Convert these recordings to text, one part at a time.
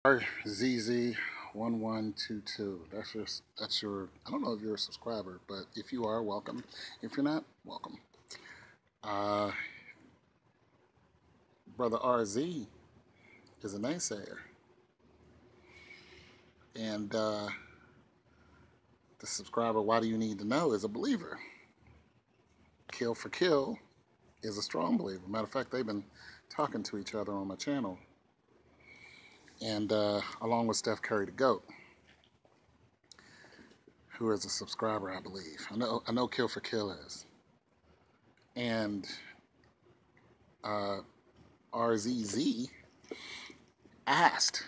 RZZ1122. That's your I don't know if you're a subscriber, but if you are, welcome. If you're not, welcome. Uh Brother RZ is a naysayer. And the subscriber, why do you need to know, is a believer. Kill for Kill is a strong believer. Matter of fact, they've been talking to each other on my channel. And along with Steph Curry the GOAT, who is a subscriber, I believe. I know Kill for Kill is. And RZZ asked,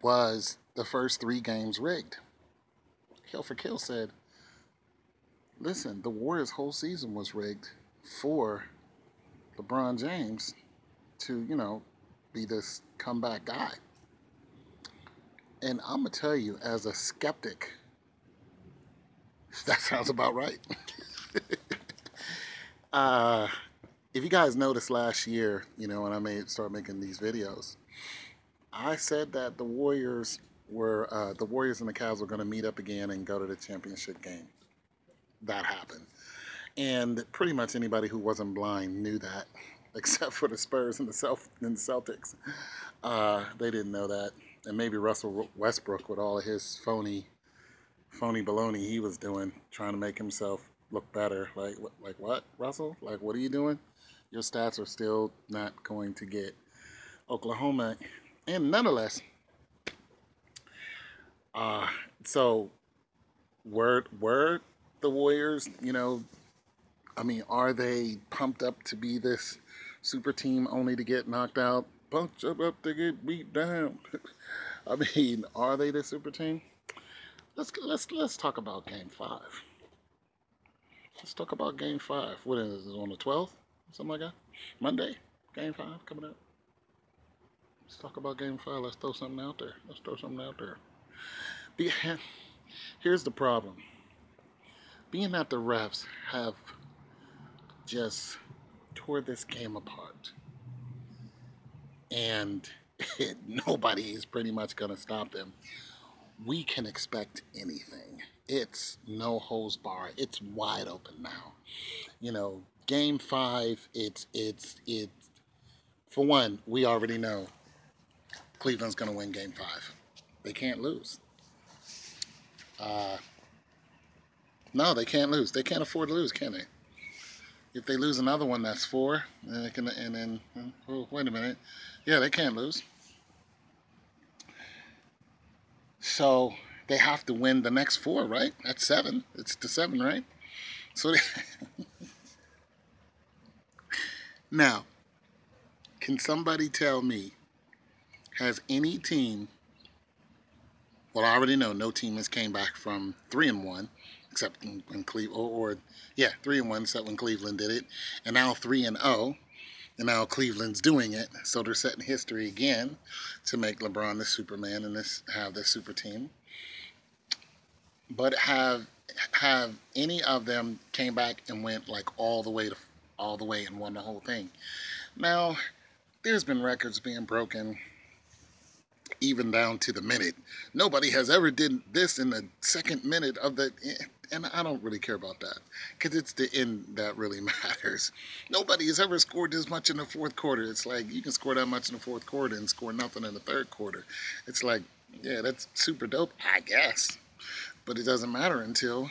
was the first 3 games rigged? Kill for Kill said, listen, the Warriors' whole season was rigged for LeBron James to, be this comeback guy. And I'm going to tell you, as a skeptic, that sounds about right. If you guys noticed last year, when I started making these videos, I said that the Warriors and the Cavs were going to meet up again and go to the championship game. That happened. And pretty much anybody who wasn't blind knew that, except for the Spurs and the Celtics. They didn't know that. And maybe Russell Westbrook, with all of his phony baloney he was doing, trying to make himself look better. Like what, Russell? Like, what are you doing? Your stats are still not going to get Oklahoma. And nonetheless, so were the Warriors, are they pumped up to be this super team only to get knocked out? Pumped up to get beat down. Are they the super team? Let's talk about Game 5. Let's talk about Game 5. What is it, on the 12th? Something like that? Monday? Game 5 coming up. Let's talk about Game 5. Let's throw something out there. Here's the problem. Being that the refs have just tore this game apart, and nobody is pretty much going to stop them, we can expect anything. It's no holds bar. It's wide open now. Game 5, it's for one, we already know Cleveland's going to win Game 5. They can't lose. No, they can't lose. They can't afford to lose, can they? If they lose another one, that's 4. Oh, wait a minute. Yeah, they can't lose. So they have to win the next 4, right? That's 7. It's the 7, right? So now, can somebody tell me, has any team, well, I already know no team has came back from 3-1, except when Cleveland, 3-1, except when Cleveland did it, and now 3-0, and now Cleveland's doing it, so they're setting history again to make LeBron the Superman and have this super team. But have any of them came back and went like all the way and won the whole thing? Now, there's been records being broken even down to the minute. Nobody has ever did this in the second minute of the, and I don't really care about that, because it's the end that really matters. Nobody has ever scored this much in the fourth quarter. It's like, you can score that much in the fourth quarter and score nothing in the third quarter. It's like, yeah, that's super dope, I guess. But it doesn't matter until,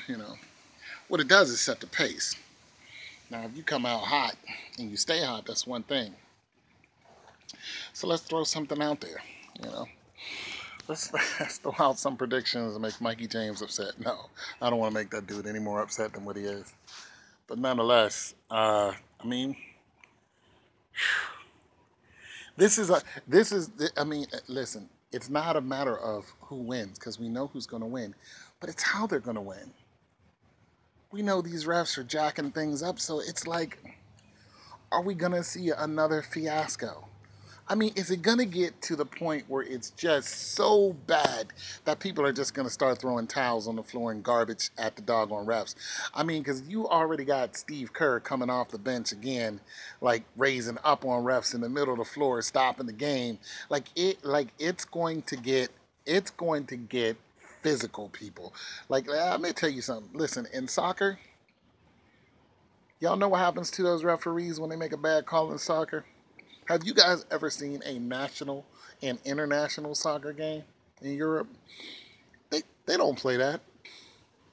what it does is set the pace. Now, if you come out hot and you stay hot, that's one thing. So let's throw something out there, Let's throw out some predictions and make Mikey James upset. No, I don't want to make that dude any more upset than what he is. But nonetheless, listen, it's not a matter of who wins, because we know who's going to win, but it's how they're going to win. We know these refs are jacking things up, so it's like, are we going to see another fiasco? I mean, is it going to get to the point where it's just so bad that people are just going to start throwing towels on the floor and garbage at the doggone refs? I mean, because you already got Steve Kerr coming off the bench again, like raising up on refs in the middle of the floor, stopping the game. It's going to get physical, people. Like, let me tell you something. Listen, in soccer, y'all know what happens to those referees when they make a bad call in soccer? Have you guys ever seen a national and international soccer game in Europe? They don't play that.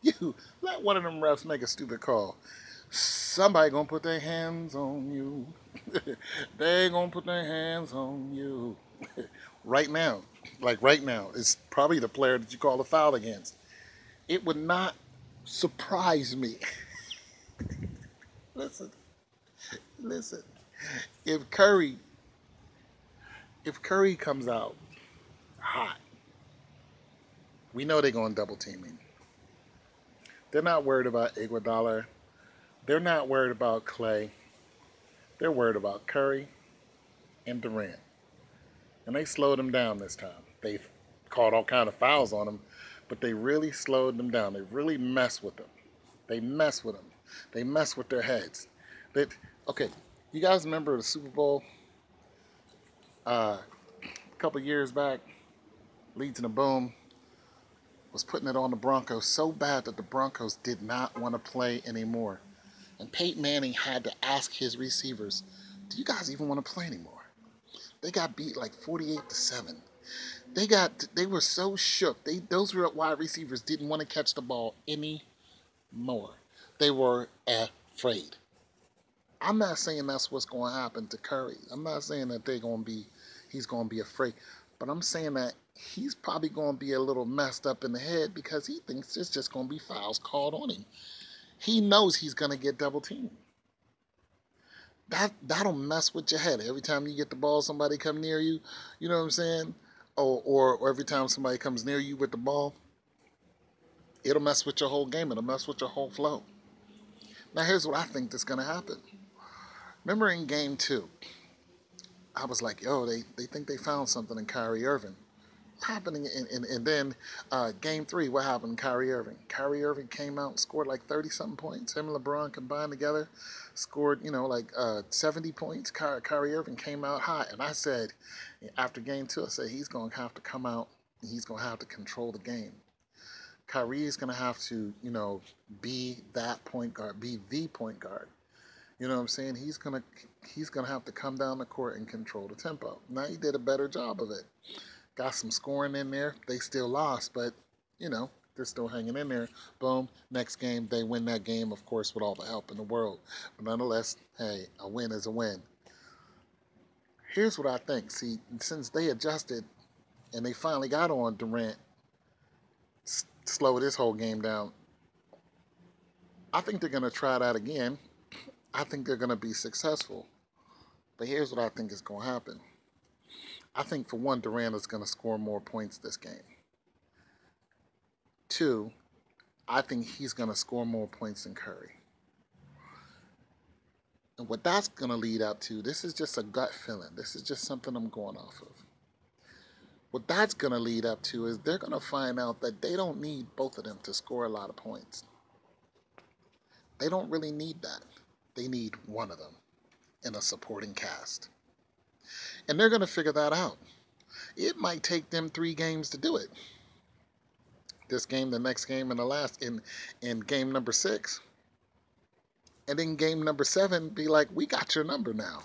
You let one of them refs make a stupid call. Somebody gonna put their hands on you. They gonna put their hands on you. Right now. Like right now. It's probably the player that you call a foul against. It would not surprise me. Listen, listen. If Curry if Curry comes out hot, we know they're going double teaming. They're not worried about Iguodala. They're not worried about Clay. They're worried about Curry and Durant. And they slowed him down this time. They called all kind of fouls on him, but they really slowed them down. They really messed with them. They mess with them. They mess with their heads. That okay, you guys remember the Super Bowl a couple years back? Legion of Boom was putting it on the Broncos so bad that the Broncos did not want to play anymore. And Peyton Manning had to ask his receivers, do you guys even want to play anymore? They got beat like 48-7. They were so shook. Those wide receivers didn't want to catch the ball anymore. They were afraid. I'm not saying that's what's going to happen to Curry. I'm not saying that he's going to be afraid. But I'm saying that he's probably going to be a little messed up in the head because he thinks there's just going to be fouls called on him. He knows he's going to get double teamed. That'll mess with your head. Every time you get the ball, somebody come near you, you know what I'm saying? Or every time somebody comes near you with the ball, it'll mess with your whole game. It'll mess with your whole flow. Now, here's what I think is going to happen. Remember in game 2, I was like, yo, they think they found something in Kyrie Irving. Happening and then game 3, what happened to Kyrie Irving? Kyrie Irving came out and scored like 30-something points. Him and LeBron combined together scored, 70 points. Kyrie Irving came out hot. And I said, after game 2, I said, he's going to have to come out and he's going to have to control the game. Kyrie is going to have to, be that point guard, be the point guard. You know what I'm saying? He's gonna have to come down the court and control the tempo. Now, he did a better job of it. Got some scoring in there. They still lost, but, they're still hanging in there. Boom. Next game, they win that game, of course, with all the help in the world. But nonetheless, hey, a win is a win. Here's what I think. See, since they adjusted and they finally got on Durant, slowed this whole game down, I think they're going to try that again. I think they're going to be successful. But here's what I think is going to happen. I think, for one, Durant is going to score more points this game. 2, I think he's going to score more points than Curry. And what that's going to lead up to, this is just a gut feeling. This is just something I'm going off of. What that's going to lead up to is they're going to find out that they don't need both of them to score a lot of points. They don't really need that. They need one of them in a supporting cast. And they're going to figure that out. It might take them 3 games to do it. This game, the next game, and the last, in game number 6. And then game number 7, be like, we got your number now.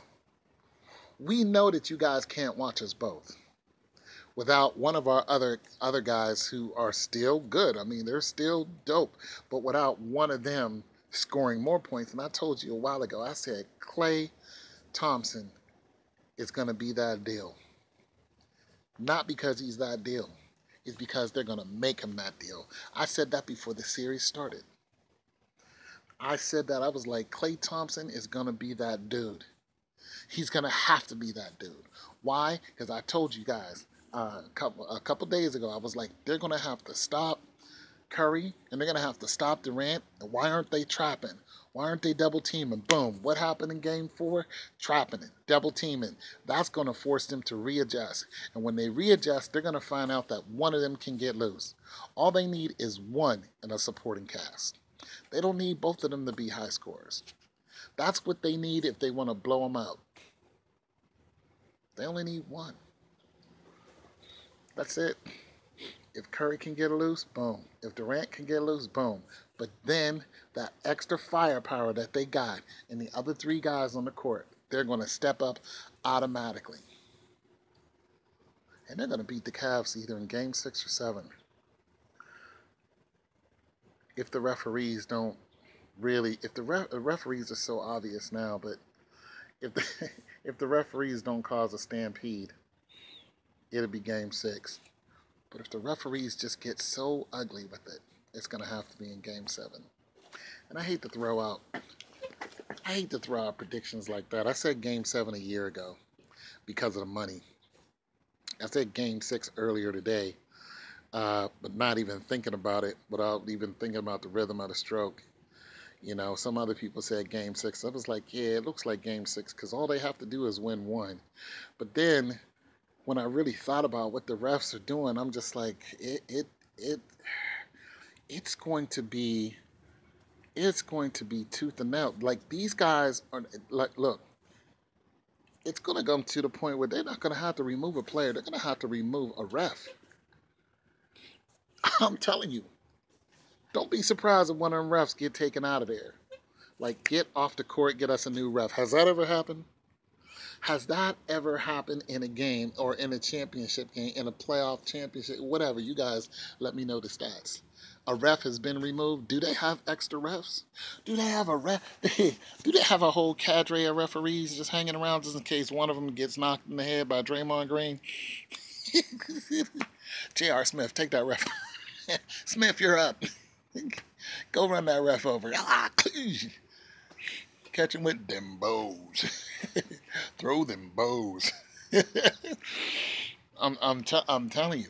We know that you guys can't watch us both without one of our other guys who are still good. I mean, they're still dope. But without one of them scoring more points, and I told you a while ago, I said Klay Thompson is going to be that deal. Not because he's that deal. It's because they're going to make him that deal. I said that before the series started. I said that. I was like, Klay Thompson is going to be that dude. He's going to have to be that dude. Why? Because I told you guys a couple days ago, I was like, they're going to have to stop Curry, and they're going to have to stop Durant. And why aren't they trapping? Why aren't they double teaming? Boom. What happened in game 4? Trapping it, double teaming. That's going to force them to readjust. And when they readjust, they're going to find out that one of them can get loose. All they need is one in a supporting cast. They don't need both of them to be high scorers. That's what they need if they want to blow them out. They only need one. That's it. If Curry can get loose, boom. If Durant can get loose, boom. But then that extra firepower that they got and the other 3 guys on the court, they're going to step up automatically. And they're going to beat the Cavs either in game 6 or 7. If the referees don't really, if the referees are so obvious now, but if the referees don't cause a stampede, it'll be game 6. But if the referees just get so ugly with it, it's going to have to be in game 7. And I hate to throw out predictions like that. I said game 7 a year ago because of the money. I said game 6 earlier today, but not even thinking about it, without even thinking about the rhythm of the stroke. You know, some other people said game 6. I was like, yeah, it looks like game 6 because all they have to do is win 1. But then when I really thought about what the refs are doing, I'm just like, it's going to be tooth and nail. Like, these guys are like, look, it's going to come to the point where they're not going to have to remove a player. They're going to have to remove a ref. I'm telling you, don't be surprised if one of them refs get taken out of there. Like, get off the court, get us a new ref. Has that ever happened? Has that ever happened in a game or in a championship game, in a playoff championship, whatever? You guys let me know the stats. A ref has been removed. Do they have extra refs? Do they have a ref? Do they have a whole cadre of referees just hanging around just in case one of them gets knocked in the head by Draymond Green? J.R. Smith, take that ref. Smith, you're up. Go run that ref over. Catch him with them bows. Throw them bows. I'm telling you.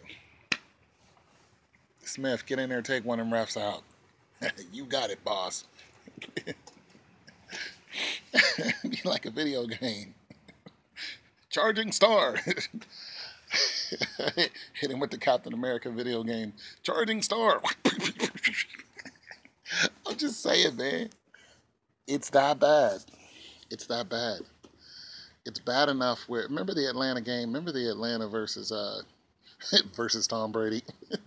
Smith, get in there and take one of them refs out. You got it, boss. Be like a video game. Charging star. Hit him with the Captain America video game. Charging star. I'm just saying, man. It's that bad. It's that bad. It's bad enough where, remember the Atlanta game? Remember the Atlanta versus Tom Brady?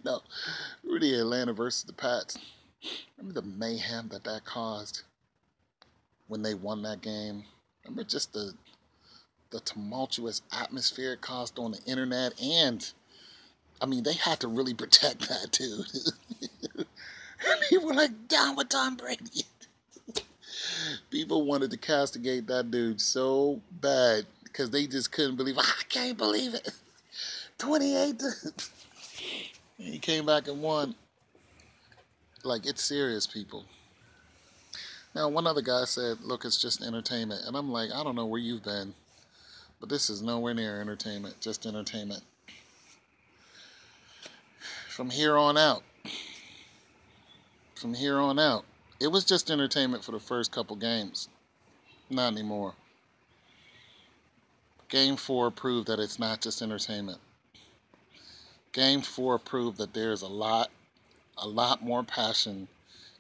No. Remember the Atlanta versus the Pats? Remember the mayhem that caused when they won that game? Remember just the tumultuous atmosphere it caused on the internet? And, I mean, they had to really protect that, too. People were like, down with Tom Brady. People wanted to castigate that dude so bad because they just couldn't believe, I can't believe it. 28. He came back and won. Like, it's serious, people. Now, one other guy said, look, it's just entertainment. And I'm like, I don't know where you've been, but this is nowhere near entertainment, just entertainment. From here on out, it was just entertainment for the first couple games. Not anymore. Game 4 proved that it's not just entertainment. Game 4 proved that there's a lot more passion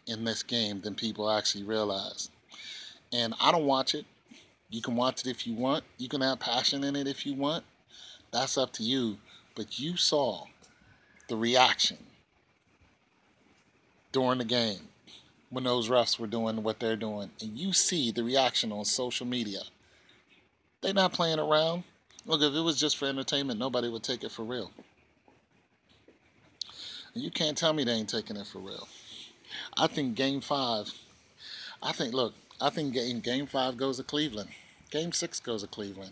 in this game than people actually realize. And I don't watch it. You can watch it if you want. You can have passion in it if you want. That's up to you. But you saw the reaction during the game when those refs were doing what they're doing. And you see the reaction on social media. They're not playing around. Look, if it was just for entertainment, nobody would take it for real. And you can't tell me they ain't taking it for real. I think Game 5, I think Game 5 goes to Cleveland. Game 6 goes to Cleveland.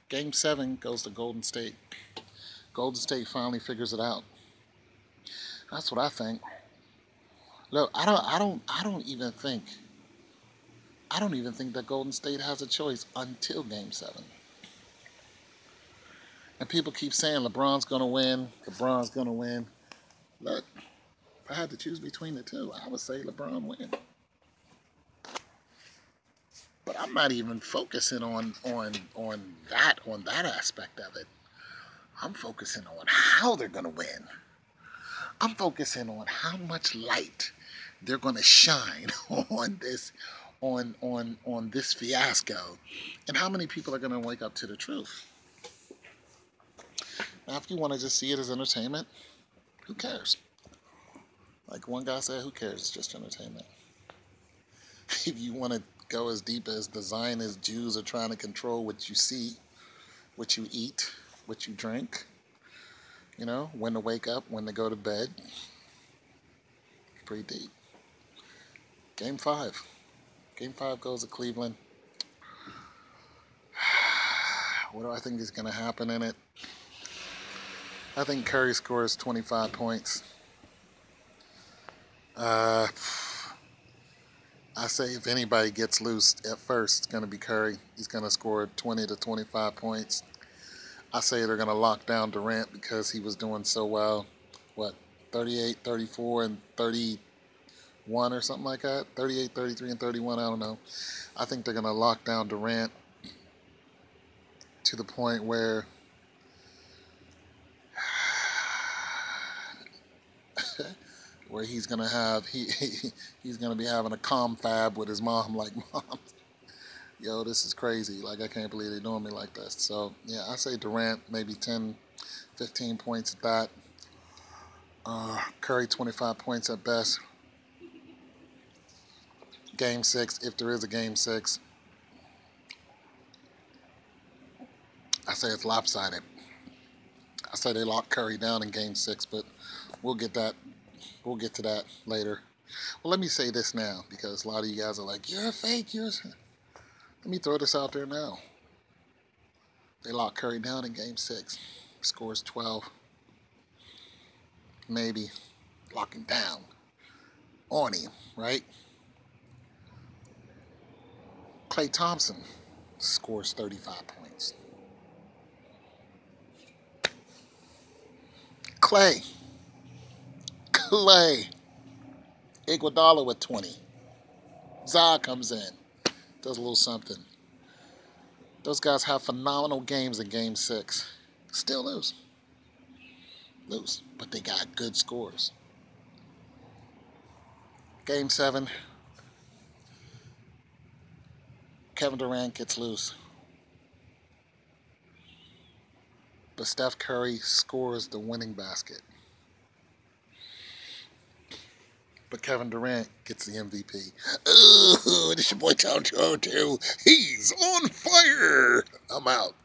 Game 7 goes to Golden State. Golden State finally figures it out. That's what I think. Look, I don't even think that Golden State has a choice until Game 7. And people keep saying LeBron's going to win. LeBron's going to win. Look, I had to choose between the two, I would say LeBron win. But I'm not even focusing on that aspect of it. I'm focusing on how they're gonna win. I'm focusing on how much light they're gonna shine on this fiasco, and how many people are gonna wake up to the truth. Now, if you want to just see it as entertainment, who cares? Like one guy said, who cares? It's just entertainment. If you want to go as deep as the Zionist Jews are trying to control what you see, what you eat, what you drink, when to wake up, when to go to bed, pretty deep. Game 5. Game 5 goes to Cleveland. What do I think is going to happen in it? I think Curry scores 25 points. I say if anybody gets loose at first, it's going to be Curry. He's going to score 20 to 25 points. I say they're going to lock down Durant because he was doing so well. 38, 34, and 31 or something like that? 38, 33, and 31, I don't know. I think they're going to lock down Durant to the point where he's gonna have he's gonna be having a confab with his mom, like, Mom, yo, this is crazy, like, I can't believe they're doing me like this. So yeah, I say Durant maybe 10, 15 points at that. Curry 25 points at best. Game 6, if there is a game 6, I say it's lopsided. I say they lock Curry down in game 6, but we'll get to that later. Well, let me say this now, because a lot of you guys are like, you're a fake, Let me throw this out there now. They lock Curry down in game 6. Scores 12. Maybe locking down on him, right? Klay Thompson scores 35 points. Klay. Iguodala with 20. Zah comes in, does a little something. Those guys have phenomenal games in game 6. Still lose. But they got good scores. Game 7, Kevin Durant gets loose. But Steph Curry scores the winning basket. But Kevin Durant gets the MVP. Oh, this your boy Tom Joe too. He's on fire. I'm out.